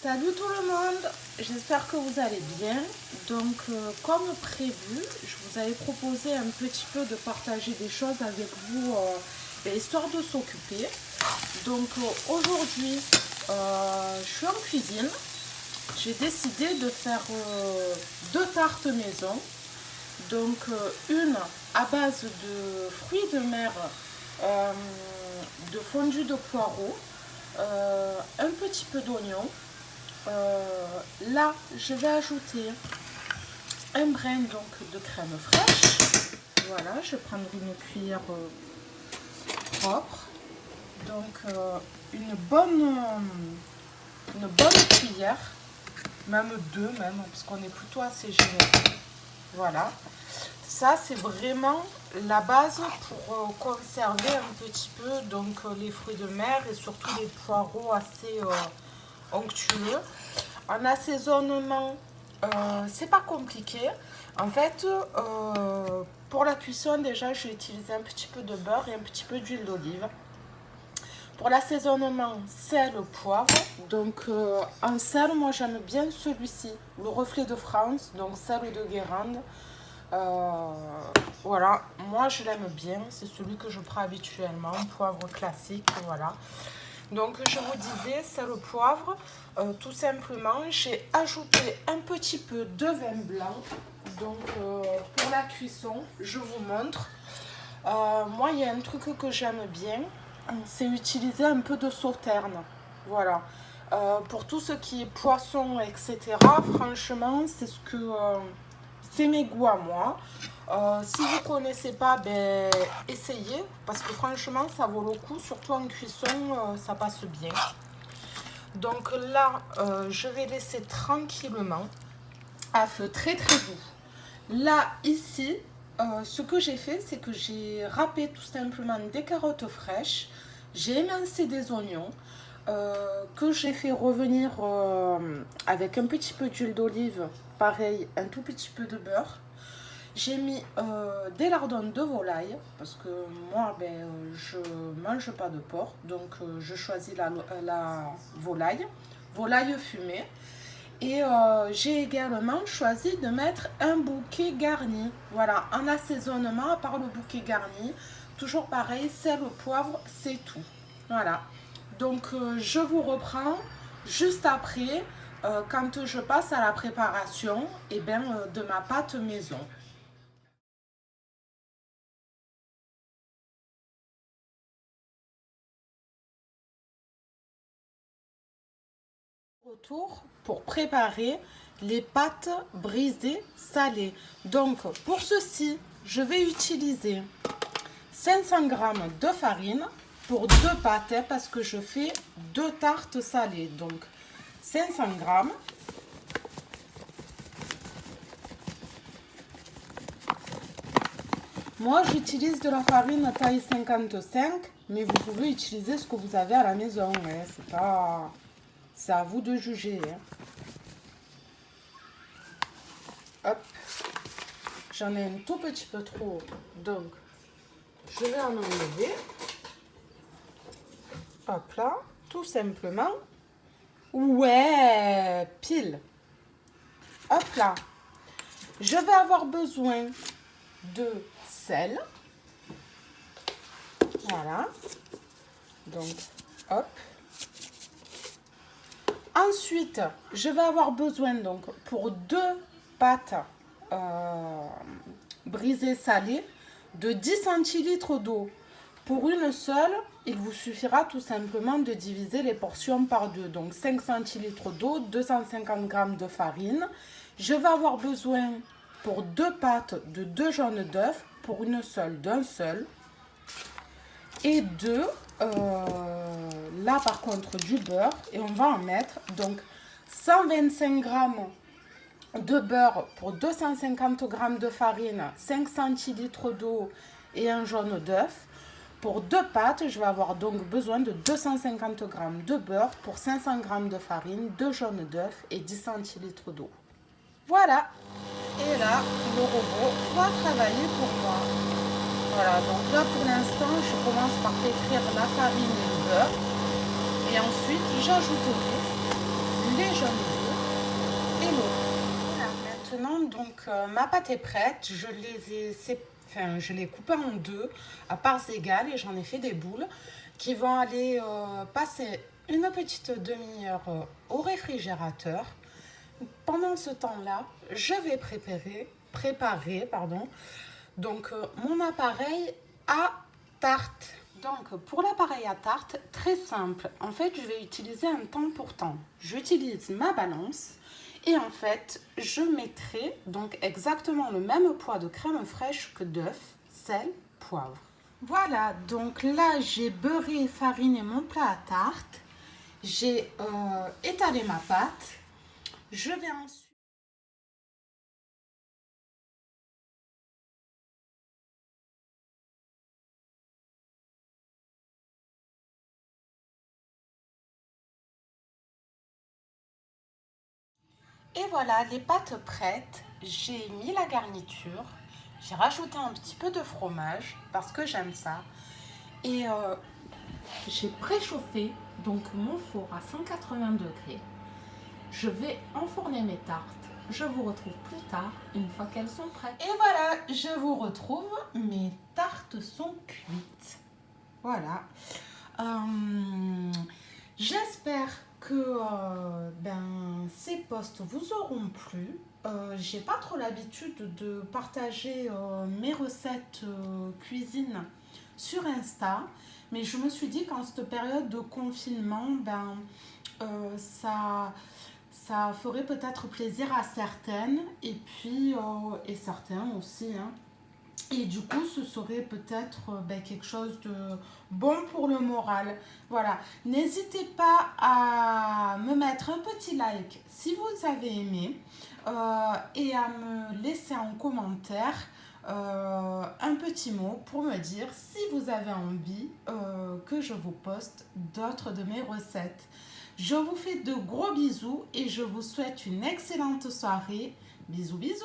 Salut tout le monde, j'espère que vous allez bien. Donc comme prévu, je vous avais proposé un petit peu de partager des choses avec vous, histoire de s'occuper. Donc aujourd'hui, je suis en cuisine. J'ai décidé de faire deux tartes maison. Donc une à base de fruits de mer, de fondu de poireaux, un petit peu d'oignon. Là, je vais ajouter un brin donc de crème fraîche. Voilà, je vais prendre une cuillère propre. Donc une bonne cuillère, même deux même, parce qu'on est plutôt assez généreux. Voilà, ça c'est vraiment la base pour conserver un petit peu donc les fruits de mer et surtout les poireaux assez onctueux. En assaisonnement, c'est pas compliqué. En fait, pour la cuisson, déjà, j'ai utilisé un petit peu de beurre et un petit peu d'huile d'olive. Pour l'assaisonnement, sel, poivre. Donc, en sel, moi, j'aime bien celui-ci, le Reflet de France, donc sel de Guérande. Voilà, moi, je l'aime bien. C'est celui que je prends habituellement, poivre classique, voilà. Donc je vous disais, c'est le poivre, tout simplement. J'ai ajouté un petit peu de vin blanc. Donc pour la cuisson, je vous montre. Moi, il y a un truc que j'aime bien, c'est utiliser un peu de sauterne. Voilà. Pour tout ce qui est poisson, etc., franchement, c'est ce que c'est mes goûts à moi. Si vous ne connaissez pas, ben, essayez, parce que franchement, ça vaut le coup, surtout en cuisson, ça passe bien. Donc là, je vais laisser tranquillement, à feu très très doux. Là, ici, ce que j'ai fait, c'est que j'ai râpé tout simplement des carottes fraîches, j'ai émincé des oignons, que j'ai fait revenir avec un petit peu d'huile d'olive, pareil, un tout petit peu de beurre. J'ai mis des lardons de volaille, parce que moi, je mange pas de porc, donc je choisis la volaille fumée. Et j'ai également choisi de mettre un bouquet garni. Voilà, en assaisonnement, à part le bouquet garni, toujours pareil, sel, poivre, c'est tout. Voilà, donc je vous reprends juste après, quand je passe à la préparation de ma pâte maison. Retour pour préparer les pâtes brisées salées. Donc pour ceci, je vais utiliser 500 g de farine pour deux pâtes, parce que je fais deux tartes salées. Donc 500 g. Moi, j'utilise de la farine taille 55, mais vous pouvez utiliser ce que vous avez à la maison. Hein. C'est à vous de juger. Hein. Hop. J'en ai un tout petit peu trop. Donc, je vais en enlever. Hop là. Tout simplement. Ouais, pile. Hop là. Je vais avoir besoin de sel. Voilà. Donc, hop. Ensuite, je vais avoir besoin, donc, pour deux pâtes brisées salées, de 10 centilitres d'eau. Pour une seule, il vous suffira tout simplement de diviser les portions par deux. Donc 5 centilitres d'eau, 250 g de farine. Je vais avoir besoin pour deux pâtes de 2 jaunes d'œufs, pour une seule d'un seul. Et deux, là par contre du beurre, et on va en mettre donc 125 g de beurre pour 250 g de farine, 5 centilitres d'eau et un jaune d'œuf. Pour deux pâtes, je vais avoir donc besoin de 250 g de beurre pour 500 g de farine, 2 jaunes d'œuf et 10 centilitres d'eau. Voilà, et là le robot va travailler pour moi. Voilà, donc là pour l'instant, je commence par pétrir la farine et le beurre. Et ensuite, j'ajouterai les jaunes d'œufs et l'eau. Voilà, maintenant, donc, ma pâte est prête. Je l'ai coupée en deux à parts égales et j'en ai fait des boules qui vont aller passer une petite demi-heure au réfrigérateur. Pendant ce temps-là, je vais préparer donc mon appareil à tarte. Donc pour l'appareil à tarte, très simple. En fait, je vais utiliser un temps pour temps. J'utilise ma balance et en fait, je mettrai donc exactement le même poids de crème fraîche que d'œufs, sel, poivre. Voilà, donc là, j'ai beurré et fariné mon plat à tarte. J'ai étalé ma pâte. Je vais ensuite... Et voilà, les pâtes prêtes. J'ai mis la garniture. J'ai rajouté un petit peu de fromage parce que j'aime ça. Et j'ai préchauffé donc mon four à 180 degrés. Je vais enfourner mes tartes. Je vous retrouve plus tard, une fois qu'elles sont prêtes. Et voilà, je vous retrouve. Mes tartes sont cuites. Voilà. J'espère que ces posts vous auront plu. J'ai pas trop l'habitude de partager mes recettes cuisine sur Insta, mais je me suis dit qu'en cette période de confinement, ça ferait peut-être plaisir à certaines et puis et certains aussi, hein. Et du coup, ce serait peut-être quelque chose de bon pour le moral. Voilà. N'hésitez pas à me mettre un petit like si vous avez aimé et à me laisser en commentaire un petit mot pour me dire si vous avez envie que je vous poste d'autres de mes recettes. Je vous fais de gros bisous et je vous souhaite une excellente soirée. Bisous, bisous!